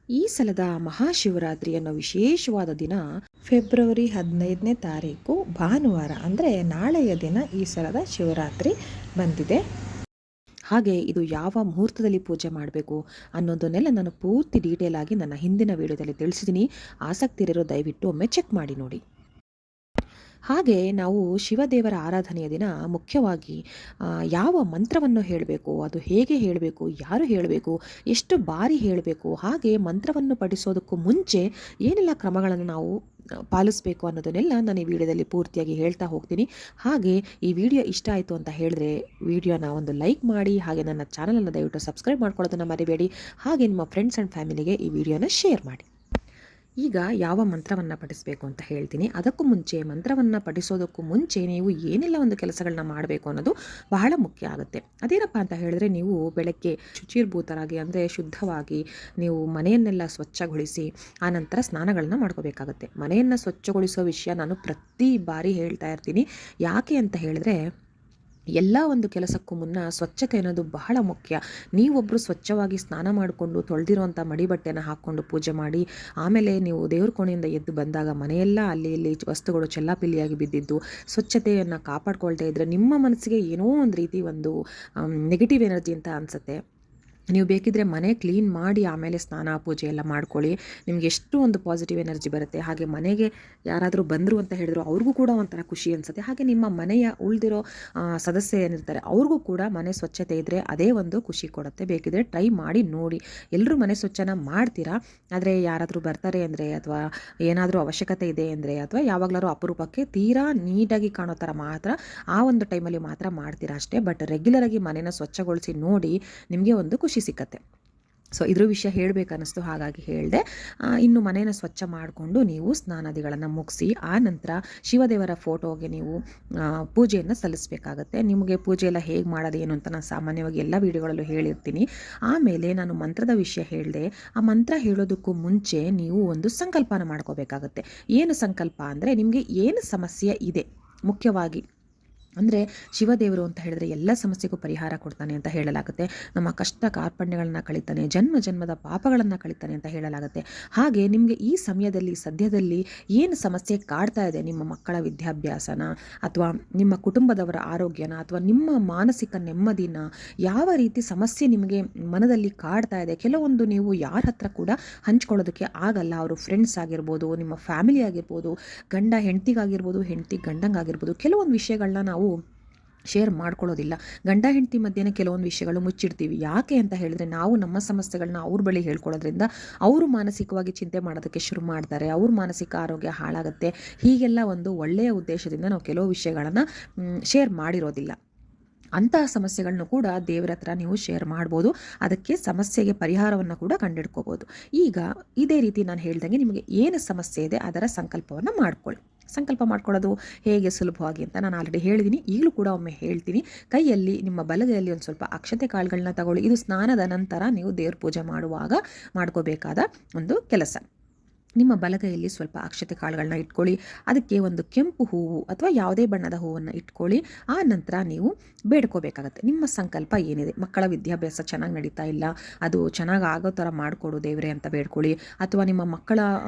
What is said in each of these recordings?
ಈ ಸಲದ ಮಹಾಶಿವರಾತ್ರಿ ಅನ್ನೋ ವಿಶೇಷವಾದ ದಿನ ಫೆಬ್ರವರಿ 15ನೇ ತಾರೀಕು ಭಾನುವಾರ, ಅಂದರೆ ನಾಳೆಯ ದಿನ ಈ ಸಲದ ಶಿವರಾತ್ರಿ ಬಂದಿದೆ. ಹಾಗೆ ಇದು ಯಾವ ಮುಹೂರ್ತದಲ್ಲಿ ಪೂಜೆ ಮಾಡಬೇಕು ಅನ್ನೋದನ್ನೆಲ್ಲ ನಾನು ಪೂರ್ತಿ ಡೀಟೇಲ್ ಆಗಿ ನನ್ನ ಹಿಂದಿನ ವಿಡಿಯೋದಲ್ಲಿ ತಿಳಿಸಿದ್ದೀನಿ. ಆಸಕ್ತಿ ಇರೋ ದಯವಿಟ್ಟು ಒಮ್ಮೆ ಚೆಕ್ ಮಾಡಿ ನೋಡಿ. ಹಾಗೆ ನಾವು ಶಿವದೇವರ ಆರಾಧನೆಯ ದಿನ ಮುಖ್ಯವಾಗಿ ಯಾವ ಮಂತ್ರವನ್ನು ಹೇಳಬೇಕು, ಅದು ಹೇಗೆ ಹೇಳಬೇಕು, ಯಾರು ಹೇಳಬೇಕು, ಎಷ್ಟು ಬಾರಿ ಹೇಳಬೇಕು, ಹಾಗೆ ಮಂತ್ರವನ್ನು ಪಠಿಸೋದಕ್ಕೂ ಮುಂಚೆ ಏನೆಲ್ಲ ಕ್ರಮಗಳನ್ನು ನಾವು ಪಾಲಿಸಬೇಕು ಅನ್ನೋದನ್ನೆಲ್ಲ ನಾನು ಈ ವಿಡಿಯೋದಲ್ಲಿ ಪೂರ್ತಿಯಾಗಿ ಹೇಳ್ತಾ ಹೋಗ್ತೀನಿ. ಹಾಗೆ ಈ ವಿಡಿಯೋ ಇಷ್ಟ ಆಯಿತು ಅಂತ ಹೇಳಿದ್ರೆ ವಿಡಿಯೋನ ಒಂದು ಲೈಕ್ ಮಾಡಿ, ಹಾಗೆ ನನ್ನ ಚಾನಲನ್ನು ದಯವಿಟ್ಟು ಸಬ್ಸ್ಕ್ರೈಬ್ ಮಾಡ್ಕೊಳ್ಳೋದನ್ನು ಮರಿಬೇಡಿ. ಹಾಗೆ ನಿಮ್ಮ ಫ್ರೆಂಡ್ಸ್ ಆ್ಯಂಡ್ ಫ್ಯಾಮಿಲಿಗೆ ಈ ವಿಡಿಯೋನ ಶೇರ್ ಮಾಡಿ. ಈಗ ಯಾವ ಮಂತ್ರವನ್ನು ಪಠಿಸಬೇಕು ಅಂತ ಹೇಳ್ತೀನಿ. ಅದಕ್ಕೂ ಮುಂಚೆ, ಮಂತ್ರವನ್ನು ಪಠಿಸೋದಕ್ಕೂ ಮುಂಚೆ ನೀವು ಏನೆಲ್ಲ ಒಂದು ಕೆಲಸಗಳನ್ನ ಮಾಡಬೇಕು ಅನ್ನೋದು ಬಹಳ ಮುಖ್ಯ ಆಗುತ್ತೆ. ಅದೇನಪ್ಪ ಅಂತ ಹೇಳಿದ್ರೆ, ನೀವು ಬೆಳಗ್ಗೆ ಶುಚಿರ್ಭೂತರಾಗಿ, ಅಂದರೆ ಶುದ್ಧವಾಗಿ ನೀವು ಮನೆಯನ್ನೆಲ್ಲ ಸ್ವಚ್ಛಗೊಳಿಸಿ ಆನಂತರ ಸ್ನಾನಗಳನ್ನ ಮಾಡ್ಕೋಬೇಕಾಗತ್ತೆ. ಮನೆಯನ್ನು ಸ್ವಚ್ಛಗೊಳಿಸೋ ವಿಷಯ ನಾನು ಪ್ರತಿ ಬಾರಿ ಹೇಳ್ತಾ ಇರ್ತೀನಿ. ಯಾಕೆ ಅಂತ ಹೇಳಿದ್ರೆ, ಎಲ್ಲ ಒಂದು ಕೆಲಸಕ್ಕೂ ಮುನ್ನ ಸ್ವಚ್ಛತೆ ಅನ್ನೋದು ಬಹಳ ಮುಖ್ಯ. ನೀವೊಬ್ಬರು ಸ್ವಚ್ಛವಾಗಿ ಸ್ನಾನ ಮಾಡಿಕೊಂಡು ತೊಳೆದಿರುವಂಥ ಮಡಿ ಬಟ್ಟೆನ ಹಾಕ್ಕೊಂಡು ಪೂಜೆ ಮಾಡಿ, ಆಮೇಲೆ ನೀವು ದೇವ್ರ ಕೋಣೆಯಿಂದ ಎದ್ದು ಬಂದಾಗ ಮನೆಯೆಲ್ಲ ಅಲ್ಲಿ ಇಲ್ಲಿ ವಸ್ತುಗಳು ಚೆಲ್ಲಾಪಿಲ್ಲಿಯಾಗಿ ಬಿದ್ದಿದ್ದು ಸ್ವಚ್ಛತೆಯನ್ನು ಕಾಪಾಡ್ಕೊಳ್ತಾ ಇದ್ದರೆ ನಿಮ್ಮ ಮನಸ್ಸಿಗೆ ಏನೋ ಒಂದು ರೀತಿ ಒಂದು ನೆಗೆಟಿವ್ ಎನರ್ಜಿ ಅಂತ ಅನಿಸುತ್ತೆ. ನೀವು ಬೇಕಿದ್ರೆ ಮನೆ ಕ್ಲೀನ್ ಮಾಡಿ ಆಮೇಲೆ ಸ್ನಾನ ಪೂಜೆ ಎಲ್ಲ ಮಾಡ್ಕೊಳ್ಳಿ. ನಿಮ್ಗೆ ಎಷ್ಟು ಒಂದು ಪಾಸಿಟಿವ್ ಎನರ್ಜಿ ಬರುತ್ತೆ. ಹಾಗೆ ಮನೆಗೆ ಯಾರಾದರೂ ಬಂದರು ಅಂತ ಹೇಳಿದ್ರು ಅವ್ರಿಗೂ ಕೂಡ ಒಂಥರ ಖುಷಿ ಅನಿಸುತ್ತೆ. ಹಾಗೆ ನಿಮ್ಮ ಮನೆಯ ಉಳಿದಿರೋ ಸದಸ್ಯ ಏನಿರ್ತಾರೆ ಅವ್ರಿಗೂ ಕೂಡ ಮನೆ ಸ್ವಚ್ಛತೆ ಇದ್ದರೆ ಅದೇ ಒಂದು ಖುಷಿ ಕೊಡುತ್ತೆ. ಬೇಕಿದ್ರೆ ಟ್ರೈ ಮಾಡಿ ನೋಡಿ. ಎಲ್ಲರೂ ಮನೆ ಸ್ವಚ್ಛನ ಮಾಡ್ತೀರಾ, ಆದರೆ ಯಾರಾದರೂ ಬರ್ತಾರೆ ಅಂದರೆ, ಅಥವಾ ಏನಾದರೂ ಅವಶ್ಯಕತೆ ಇದೆ ಅಂದರೆ, ಅಥವಾ ಯಾವಾಗಲಾದ್ರೂ ಅಪರೂಪಕ್ಕೆ ತೀರಾ ನೀಟಾಗಿ ಕಾಣೋ ಥರ ಮಾತ್ರ ಆ ಒಂದು ಟೈಮಲ್ಲಿ ಮಾತ್ರ ಮಾಡ್ತೀರಾ ಅಷ್ಟೇ. ಬಟ್ ರೆಗ್ಯುಲರಾಗಿ ಮನೆಯನ್ನು ಸ್ವಚ್ಛಗೊಳಿಸಿ ನೋಡಿ, ನಿಮಗೆ ಒಂದು ಖುಷಿ ಸಿಕ್ಕತ್ತೆ. ಸೊ ಇದ್ರ ವಿಷಯ ಹೇಳಬೇಕನ್ನಿಸ್ತು, ಹಾಗಾಗಿ ಹೇಳಿದೆ. ಇನ್ನು ಮನೆಯನ್ನು ಸ್ವಚ್ಛ ಮಾಡಿಕೊಂಡು ನೀವು ಸ್ನಾನಾದಿಗಳನ್ನು ಮುಗಿಸಿ ಆ ನಂತರ ಶಿವದೇವರ ಫೋಟೋಗೆ ನೀವು ಪೂಜೆಯನ್ನು ಸಲ್ಲಿಸಬೇಕಾಗತ್ತೆ. ನಿಮಗೆ ಪೂಜೆ ಎಲ್ಲ ಹೇಗೆ ಮಾಡೋದು ಏನು ಅಂತ ನಾನು ಸಾಮಾನ್ಯವಾಗಿ ಎಲ್ಲ ವಿಡಿಯೋಗಳಲ್ಲೂ ಹೇಳಿರ್ತೀನಿ. ಆಮೇಲೆ ನಾನು ಮಂತ್ರದ ವಿಷಯ ಹೇಳಿದೆ. ಆ ಮಂತ್ರ ಹೇಳೋದಕ್ಕೂ ಮುಂಚೆ ನೀವು ಒಂದು ಸಂಕಲ್ಪನ ಮಾಡ್ಕೋಬೇಕಾಗತ್ತೆ. ಏನು ಸಂಕಲ್ಪ ಅಂದರೆ, ನಿಮಗೆ ಏನು ಸಮಸ್ಯೆ ಇದೆ ಮುಖ್ಯವಾಗಿ ಅಂದರೆ, ಶಿವದೇವರು ಅಂತ ಹೇಳಿದ್ರೆ ಎಲ್ಲ ಸಮಸ್ಯೆಗೂ ಪರಿಹಾರ ಕೊಡ್ತಾನೆ ಅಂತ ಹೇಳಲಾಗುತ್ತೆ. ನಮ್ಮ ಕಷ್ಟ ಕಾರ್ಪಣ್ಯಗಳನ್ನ ಕಳಿತಾನೆ, ಜನ್ಮ ಜನ್ಮದ ಪಾಪಗಳನ್ನು ಕಳಿತಾನೆ ಅಂತ ಹೇಳಲಾಗುತ್ತೆ. ಹಾಗೆ ನಿಮಗೆ ಈ ಸಮಯದಲ್ಲಿ ಸದ್ಯದಲ್ಲಿ ಏನು ಸಮಸ್ಯೆ ಕಾಡ್ತಾ ಇದೆ, ನಿಮ್ಮ ಮಕ್ಕಳ ವಿದ್ಯಾಭ್ಯಾಸನ, ಅಥವಾ ನಿಮ್ಮ ಕುಟುಂಬದವರ ಆರೋಗ್ಯನ, ಅಥವಾ ನಿಮ್ಮ ಮಾನಸಿಕ ನೆಮ್ಮದಿನ, ಯಾವ ರೀತಿ ಸಮಸ್ಯೆ ನಿಮಗೆ ಮನದಲ್ಲಿ ಕಾಡ್ತಾ ಇದೆ, ಕೆಲವೊಂದು ನೀವು ಯಾರ ಹತ್ರ ಕೂಡ ಹಂಚ್ಕೊಳ್ಳೋದಕ್ಕೆ ಆಗಲ್ಲ. ಅವರು ಫ್ರೆಂಡ್ಸ್ ಆಗಿರ್ಬೋದು, ನಿಮ್ಮ ಫ್ಯಾಮಿಲಿ ಆಗಿರ್ಬೋದು, ಗಂಡ ಹೆಂಡತಿಗಾಗಿರ್ಬೋದು, ಹೆಂಡತಿ ಗಂಡಂಗಾಗಿರ್ಬೋದು, ಕೆಲವೊಂದು ವಿಷಯಗಳನ್ನ ನಾವು ಶೇರ್ ಮಾಡ್ಕೊಳ್ಳೋದಿಲ್ಲ. ಗಂಡ ಹೆಂಡತಿ ಮಧ್ಯೆ ಕೆಲವೊಂದು ವಿಷಯಗಳು ಮುಚ್ಚಿಡ್ತೀವಿ. ಯಾಕೆ ಅಂತ ಹೇಳಿದ್ರೆ, ನಾವು ನಮ್ಮ ಸಮಸ್ಯೆಗಳನ್ನ ಅವ್ರ ಬಳಿ ಹೇಳ್ಕೊಳ್ಳೋದ್ರಿಂದ ಅವರು ಮಾನಸಿಕವಾಗಿ ಚಿಂತೆ ಮಾಡೋದಕ್ಕೆ ಶುರು ಮಾಡ್ತಾರೆ, ಅವ್ರ ಮಾನಸಿಕ ಆರೋಗ್ಯ ಹಾಳಾಗುತ್ತೆ. ಹೀಗೆಲ್ಲ ಒಂದು ಒಳ್ಳೆಯ ಉದ್ದೇಶದಿಂದ ನಾವು ಕೆಲವು ವಿಷಯಗಳನ್ನು ಶೇರ್ ಮಾಡಿರೋದಿಲ್ಲ. ಅಂತಹ ಸಮಸ್ಯೆಗಳನ್ನು ಕೂಡ ದೇವರ ಹತ್ರ ನೀವು ಶೇರ್ ಮಾಡ್ಬೋದು. ಅದಕ್ಕೆ ಸಮಸ್ಯೆಗೆ ಪರಿಹಾರವನ್ನು ಕೂಡ ಕಂಡುಹಿಡ್ಕೋಬೋದು. ಈಗ ಇದೇ ರೀತಿ ನಾನು ಹೇಳ್ದಂಗೆ ನಿಮಗೆ ಏನು ಸಮಸ್ಯೆ ಇದೆ ಅದರ ಸಂಕಲ್ಪವನ್ನು ಮಾಡ್ಕೊಳ್ಳಿ. ಸಂಕಲ್ಪ ಮಾಡ್ಕೊಳ್ಳೋದು ಹೇಗೆ ಸುಲಭವಾಗಿ ಅಂತ ನಾನು ಆಲ್ರೆಡಿ ಹೇಳಿದ್ದೀನಿ. ಈಗಲೂ ಕೂಡ ಒಮ್ಮೆ ಹೇಳ್ತೀನಿ. ಕೈಯಲ್ಲಿ, ನಿಮ್ಮ ಬಲಗೈಯಲ್ಲಿ ಒಂದು ಸ್ವಲ್ಪ ಅಕ್ಷತೆ ಕಾಳುಗಳನ್ನ ತಗೊಳ್ಳಿ. ಇದು ಸ್ನಾನದ ನಂತರ ನೀವು ದೇವ್ರ ಪೂಜೆ ಮಾಡುವಾಗ ಮಾಡ್ಕೋಬೇಕಾದ ಒಂದು ಕೆಲಸ. ನಿಮ್ಮ ಬಲಗೈಯಲ್ಲಿ ಸ್ವಲ್ಪ ಅಕ್ಷತೆ ಕಾಳುಗಳನ್ನ ಇಟ್ಕೊಳ್ಳಿ. ಅದಕ್ಕೆ ಒಂದು ಕೆಂಪು ಹೂವು ಅಥವಾ ಯಾವುದೇ ಬಣ್ಣದ ಹೂವನ್ನು ಇಟ್ಕೊಳ್ಳಿ. ಆ ನಂತರ ನೀವು ಬೇಡ್ಕೋಬೇಕಾಗತ್ತೆ. ನಿಮ್ಮ ಸಂಕಲ್ಪ ಏನಿದೆ, ಮಕ್ಕಳ ವಿದ್ಯಾಭ್ಯಾಸ ಚೆನ್ನಾಗಿ ನಡೀತಾ ಇಲ್ಲ, ಅದು ಚೆನ್ನಾಗಿ ಆಗೋ ಥರ ಮಾಡಿಕೊಡು ದೇವರೇ ಅಂತ ಬೇಡ್ಕೊಳ್ಳಿ. ಅಥವಾ ನಿಮ್ಮ ಮಕ್ಕಳ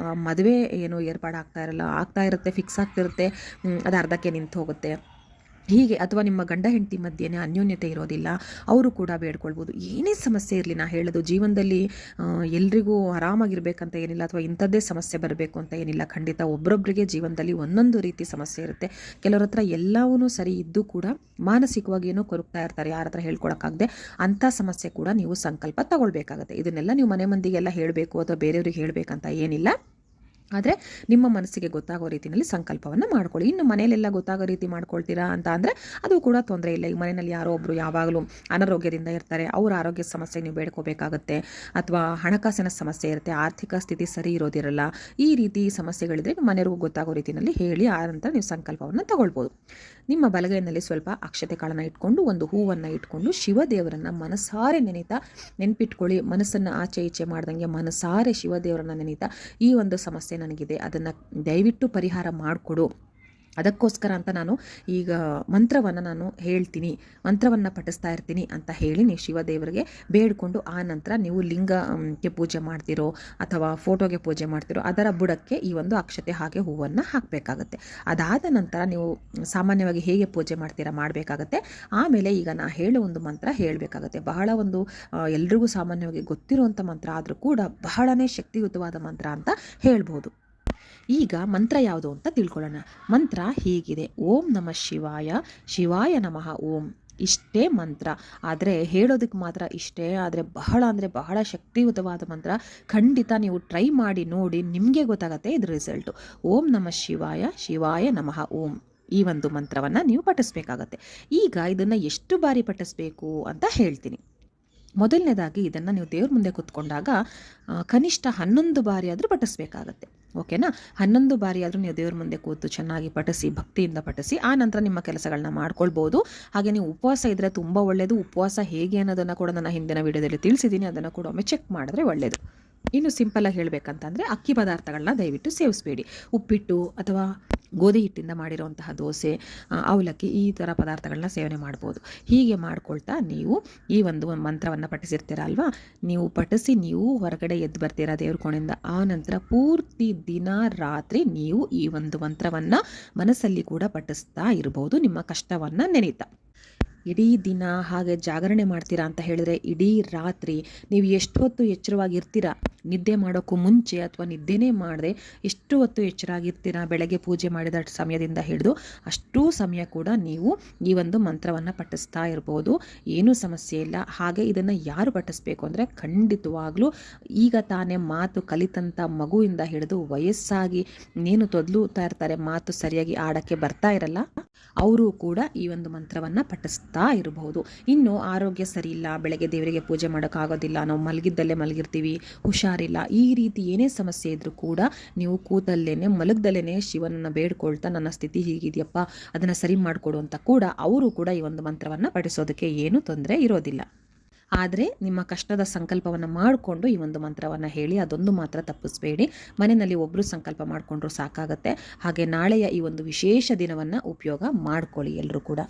ಮದುವೆ ಏನು ಆಗ್ತಾ ಇರುತ್ತೆ, ಫಿಕ್ಸ್ ಆಗ್ತಿರುತ್ತೆ, ಅದು ಅರ್ಧಕ್ಕೆ ನಿಂತು ಹೋಗುತ್ತೆ, ಹೀಗೆ. ಅಥವಾ ನಿಮ್ಮ ಗಂಡ ಹೆಂಡತಿ ಮಧ್ಯೆ ಅನ್ಯೋನ್ಯತೆ ಇರೋದಿಲ್ಲ, ಅವರು ಕೂಡ ಬೇಡ್ಕೊಳ್ಬೋದು. ಏನೇ ಸಮಸ್ಯೆ ಇರಲಿ, ನಾ ಹೇಳೋದು ಜೀವನದಲ್ಲಿ ಎಲ್ರಿಗೂ ಆರಾಮಾಗಿರ್ಬೇಕಂತ ಏನಿಲ್ಲ, ಅಥವಾ ಇಂಥದ್ದೇ ಸಮಸ್ಯೆ ಬರಬೇಕು ಅಂತ ಏನಿಲ್ಲ. ಖಂಡಿತ ಒಬ್ಬರೊಬ್ಬರಿಗೆ ಜೀವನದಲ್ಲಿ ಒಂದೊಂದು ರೀತಿ ಸಮಸ್ಯೆ ಇರುತ್ತೆ. ಕೆಲವ್ರ ಹತ್ರ ಎಲ್ಲವೂ ಸರಿ ಇದ್ದು ಕೂಡ ಮಾನಸಿಕವಾಗಿ ಏನೋ ಕೊರಗ್ತಾ ಇರ್ತಾರೆ, ಯಾರ ಹತ್ರ ಹೇಳ್ಕೊಳಕ್ಕಾಗದೆ. ಅಂಥ ಸಮಸ್ಯೆ ಕೂಡ ನೀವು ಸಂಕಲ್ಪ ತಗೊಳ್ಬೇಕಾಗತ್ತೆ. ಇದನ್ನೆಲ್ಲ ನೀವು ಮನೆ ಮಂದಿಗೆಲ್ಲ ಹೇಳಬೇಕು ಅಥವಾ ಬೇರೆಯವ್ರಿಗೆ ಹೇಳಬೇಕಂತ ಏನಿಲ್ಲ. ಆದರೆ ನಿಮ್ಮ ಮನಸ್ಸಿಗೆ ಗೊತ್ತಾಗೋ ರೀತಿಯಲ್ಲಿ ಸಂಕಲ್ಪವನ್ನು ಮಾಡ್ಕೊಳ್ಳಿ. ಇನ್ನು ಮನೆಯಲ್ಲೆಲ್ಲ ಗೊತ್ತಾಗೋ ರೀತಿ ಮಾಡ್ಕೊಳ್ತೀರಾ ಅಂತ ಅಂದರೆ ಅದು ಕೂಡ ತೊಂದರೆ ಇಲ್ಲ. ಈಗ ಮನೆಯಲ್ಲಿ ಯಾರೋ ಒಬ್ಬರು ಯಾವಾಗಲೂ ಅನಾರೋಗ್ಯದಿಂದ ಇರ್ತಾರೆ, ಅವ್ರ ಆರೋಗ್ಯ ಸಮಸ್ಯೆ ನೀವು ಬೇಡ್ಕೋಬೇಕಾಗತ್ತೆ. ಅಥವಾ ಹಣಕಾಸಿನ ಸಮಸ್ಯೆ ಇರುತ್ತೆ, ಆರ್ಥಿಕ ಸ್ಥಿತಿ ಸರಿ ಇರೋದಿರಲ್ಲ. ಈ ರೀತಿ ಸಮಸ್ಯೆಗಳಿದ್ರೆ ಮನೆಯವ್ರಿಗೂ ಗೊತ್ತಾಗೋ ರೀತಿಯಲ್ಲಿ ಹೇಳಿ ಆ ನಂತರ ನೀವು ಸಂಕಲ್ಪವನ್ನು ತಗೊಳ್ಬೋದು. ನಿಮ್ಮ ಬಲಗೈನಲ್ಲಿ ಸ್ವಲ್ಪ ಅಕ್ಷತೆ ಕಾಳನ್ನು ಇಟ್ಕೊಂಡು, ಒಂದು ಹೂವನ್ನು ಇಟ್ಕೊಂಡು ಶಿವದೇವರನ್ನು ಮನಸಾರೆ ನೆನಪಿಟ್ಕೊಳ್ಳಿ. ಮನಸ್ಸನ್ನು ಆಚೆ ಈಚೆ ಮಾಡ್ದಂಗೆ ಮನಸಾರೆ ಶಿವದೇವರನ್ನು ನೆನೀತಾ, ಈ ಒಂದು ಸಮಸ್ಯೆ ನನಗಿದೆ, ಅದನ್ನು ದಯವಿಟ್ಟು ಪರಿಹಾರ ಮಾಡಿಕೊಡು ಅದಕ್ಕೋಸ್ಕರ ಅಂತ ನಾನು ಈಗ ಮಂತ್ರವನ್ನು ನಾನು ಹೇಳ್ತೀನಿ, ಮಂತ್ರವನ್ನು ಪಠಿಸ್ತಾ ಇರ್ತೀನಿ ಅಂತ ಹೇಳಿ ನೀವು ಶಿವದೇವರಿಗೆ ಬೇಡಿಕೊಂಡು ಆ ನಂತರ ನೀವು ಲಿಂಗಕ್ಕೆ ಪೂಜೆ ಮಾಡ್ತಿರೋ ಅಥವಾ ಫೋಟೋಗೆ ಪೂಜೆ ಮಾಡ್ತಿರೋ ಅದರ ಬುಡಕ್ಕೆ ಈ ಒಂದು ಅಕ್ಷತೆ ಹಾಗೆ ಹೂವನ್ನು ಹಾಕಬೇಕಾಗತ್ತೆ. ಅದಾದ ನಂತರ ನೀವು ಸಾಮಾನ್ಯವಾಗಿ ಹೇಗೆ ಪೂಜೆ ಮಾಡ್ತೀರಾ ಮಾಡಬೇಕಾಗತ್ತೆ. ಆಮೇಲೆ ಈಗ ನಾ ಹೇಳೋ ಒಂದು ಮಂತ್ರ ಹೇಳಬೇಕಾಗತ್ತೆ. ಬಹಳ ಒಂದು ಎಲ್ರಿಗೂ ಸಾಮಾನ್ಯವಾಗಿ ಗೊತ್ತಿರುವಂಥ ಮಂತ್ರ ಆದರೂ ಕೂಡ ಬಹಳನೇ ಶಕ್ತಿಯುತವಾದ ಮಂತ್ರ ಅಂತ ಹೇಳ್ಬೋದು. ಈಗ ಮಂತ್ರ ಯಾವುದು ಅಂತ ತಿಳ್ಕೊಳ್ಳೋಣ. ಮಂತ್ರ ಹೀಗಿದೆ: ಓಂ ನಮಃ ಶಿವಾಯ, ಶಿವಾಯ ನಮಃ ಓಂ. ಇಷ್ಟೇ ಮಂತ್ರ. ಆದರೆ ಹೇಳೋದಕ್ಕೆ ಮಾತ್ರ ಇಷ್ಟೇ, ಆದರೆ ಬಹಳ ಶಕ್ತಿಯುತವಾದ ಮಂತ್ರ. ಖಂಡಿತ ನೀವು ಟ್ರೈ ಮಾಡಿ ನೋಡಿ, ನಿಮಗೆ ಗೊತ್ತಾಗತ್ತೆ ಇದ್ರ ರಿಸಲ್ಟು. ಓಂ ನಮಃ ಶಿವಾಯ, ಶಿವಾಯ ನಮಃ ಓಂ. ಈ ಒಂದು ಮಂತ್ರವನ್ನು ನೀವು ಪಠಿಸ್ಬೇಕಾಗತ್ತೆ. ಈಗ ಇದನ್ನು ಎಷ್ಟು ಬಾರಿ ಪಠಿಸ್ಬೇಕು ಅಂತ ಹೇಳ್ತೀನಿ. ಮೊದಲನೇದಾಗಿ ಇದನ್ನು ನೀವು ದೇವ್ರ ಮುಂದೆ ಕೂತ್ಕೊಂಡಾಗ ಕನಿಷ್ಠ 11 ಬಾರಿ ಆದರೂ ಪಠಿಸ್ಬೇಕಾಗತ್ತೆ. ಓಕೆನಾ? 11 ಬಾರಿ ಆದರೂ ನೀವು ದೇವ್ರ ಮುಂದೆ ಕೂತು ಚೆನ್ನಾಗಿ ಪಠಿಸಿ, ಭಕ್ತಿಯಿಂದ ಪಠಿಸಿ. ಆ ನಂತರ ನಿಮ್ಮ ಕೆಲಸಗಳನ್ನ ಮಾಡ್ಕೊಳ್ಬೋದು. ಹಾಗೆ ನೀವು ಉಪವಾಸ ಇದ್ದರೆ ತುಂಬ ಒಳ್ಳೆಯದು. ಉಪವಾಸ ಹೇಗೆ ಅನ್ನೋದನ್ನು ಕೂಡ ನನ್ನ ಹಿಂದಿನ ವಿಡಿಯೋದಲ್ಲಿ ತಿಳಿಸಿದ್ದೀನಿ, ಅದನ್ನು ಕೂಡ ಒಮ್ಮೆ ಚೆಕ್ ಮಾಡಿದ್ರೆ ಒಳ್ಳೆಯದು. ಇನ್ನು ಸಿಂಪಲಾಗಿ ಹೇಳಬೇಕಂತಂದರೆ ಅಕ್ಕಿ ಪದಾರ್ಥಗಳನ್ನ ದಯವಿಟ್ಟು ಸೇವಿಸಬೇಡಿ. ಉಪ್ಪಿಟ್ಟು ಅಥವಾ ಗೋಧಿ ಹಿಟ್ಟಿಂದ ಮಾಡಿರುವಂತಹ ದೋಸೆ, ಅವಲಕ್ಕಿ ಈ ಥರ ಪದಾರ್ಥಗಳನ್ನ ಸೇವನೆ ಮಾಡ್ಬೋದು. ಹೀಗೆ ಮಾಡ್ಕೊಳ್ತಾ ನೀವು ಈ ಒಂದು ಮಂತ್ರವನ್ನು ಪಠಿಸಿರ್ತೀರ ಅಲ್ವಾ, ನೀವು ಪಠಿಸಿ ನೀವು ಹೊರಗಡೆ ಎದ್ದು ಬರ್ತೀರಾ ದೇವ್ರ ಕೋಣೆಯಿಂದ. ಆ ನಂತರ ಪೂರ್ತಿ ದಿನ ರಾತ್ರಿ ನೀವು ಈ ಒಂದು ಮಂತ್ರವನ್ನು ಮನಸ್ಸಲ್ಲಿ ಕೂಡ ಪಠಿಸ್ತಾ ಇರ್ಬೋದು, ನಿಮ್ಮ ಕಷ್ಟವನ್ನು ನೆನೀತಾ. ಇಡೀ ದಿನ ಹಾಗೆ ಜಾಗರಣೆ ಮಾಡ್ತೀರಾ ಅಂತ ಹೇಳಿದ್ರೆ ಇಡೀ ರಾತ್ರಿ ನೀವು ಎಷ್ಟು ಹೊತ್ತು ಎಚ್ಚರವಾಗಿರ್ತೀರಾ, ನಿದ್ದೆ ಮಾಡೋಕ್ಕೂ ಮುಂಚೆ ಅಥವಾ ನಿದ್ದೆನೇ ಮಾಡದೆ ಎಷ್ಟು ಹೊತ್ತು ಎಚ್ಚರಾಗಿರ್ತೀರಾ, ಬೆಳಗ್ಗೆ ಪೂಜೆ ಮಾಡಿದ ಸಮಯದಿಂದ ಹಿಡಿದು ಅಷ್ಟೂ ಸಮಯ ಕೂಡ ನೀವು ಈ ಒಂದು ಮಂತ್ರವನ್ನು ಪಠಿಸ್ತಾ ಇರ್ಬೋದು. ಏನೂ ಸಮಸ್ಯೆ ಇಲ್ಲ. ಹಾಗೆ ಇದನ್ನು ಯಾರು ಪಠಿಸ್ಬೇಕು ಅಂದರೆ ಖಂಡಿತವಾಗ್ಲೂ ಈಗ ತಾನೇ ಮಾತು ಕಲಿತಂಥ ಮಗುವಿಂದ ಹಿಡಿದು ವಯಸ್ಸಾಗಿ ನೀನು ತೊದಲುತ್ತಾ ಇರ್ತಾರೆ, ಮಾತು ಸರಿಯಾಗಿ ಆಡೋಕ್ಕೆ ಬರ್ತಾ ಇರಲ್ಲ, ಅವರು ಕೂಡ ಈ ಒಂದು ಮಂತ್ರವನ್ನು ಪಠಿಸ್ತಾ ಇರಬಹುದು. ಇನ್ನು ಆರೋಗ್ಯ ಸರಿ ಇಲ್ಲ, ಬೆಳಗ್ಗೆ ದೇವರಿಗೆ ಪೂಜೆ ಮಾಡೋಕ್ಕಾಗೋದಿಲ್ಲ, ನಾವು ಮಲಗಿದ್ದಲ್ಲೇ ಮಲಗಿರ್ತೀವಿ, ಹುಷಾರಿಲ್ಲ, ಈ ರೀತಿ ಏನೇ ಸಮಸ್ಯೆ ಇದ್ದರೂ ಕೂಡ ನೀವು ಕೂತಲ್ಲೇನೆ ಮಲಗ್ದಲ್ಲೇ ಶಿವನನ್ನು ಬೇಡ್ಕೊಳ್ತಾ ನನ್ನ ಸ್ಥಿತಿ ಹೀಗಿದೆಯಪ್ಪ ಅದನ್ನು ಸರಿ ಮಾಡಿಕೊಡು ಅಂತ ಕೂಡ ಅವರು ಕೂಡ ಈ ಒಂದು ಮಂತ್ರವನ್ನು ಪಠಿಸೋದಕ್ಕೆ ಏನೂ ತೊಂದರೆ ಇರೋದಿಲ್ಲ. ಆದರೆ ನಿಮ್ಮ ಕಷ್ಟದ ಸಂಕಲ್ಪವನ್ನು ಮಾಡಿಕೊಂಡು ಈ ಒಂದು ಮಂತ್ರವನ್ನು ಹೇಳಿ, ಅದೊಂದು ಮಾತ್ರ ತಪ್ಪಿಸಬೇಡಿ. ಮನೆಯಲ್ಲಿ ಒಬ್ಬರು ಸಂಕಲ್ಪ ಮಾಡಿಕೊಂಡ್ರೂ ಸಾಕಾಗತ್ತೆ. ಹಾಗೆ ನಾಳೆಯ ಈ ಒಂದು ವಿಶೇಷ ದಿನವನ್ನು ಉಪಯೋಗ ಮಾಡ್ಕೊಳ್ಳಿ ಎಲ್ಲರೂ ಕೂಡ.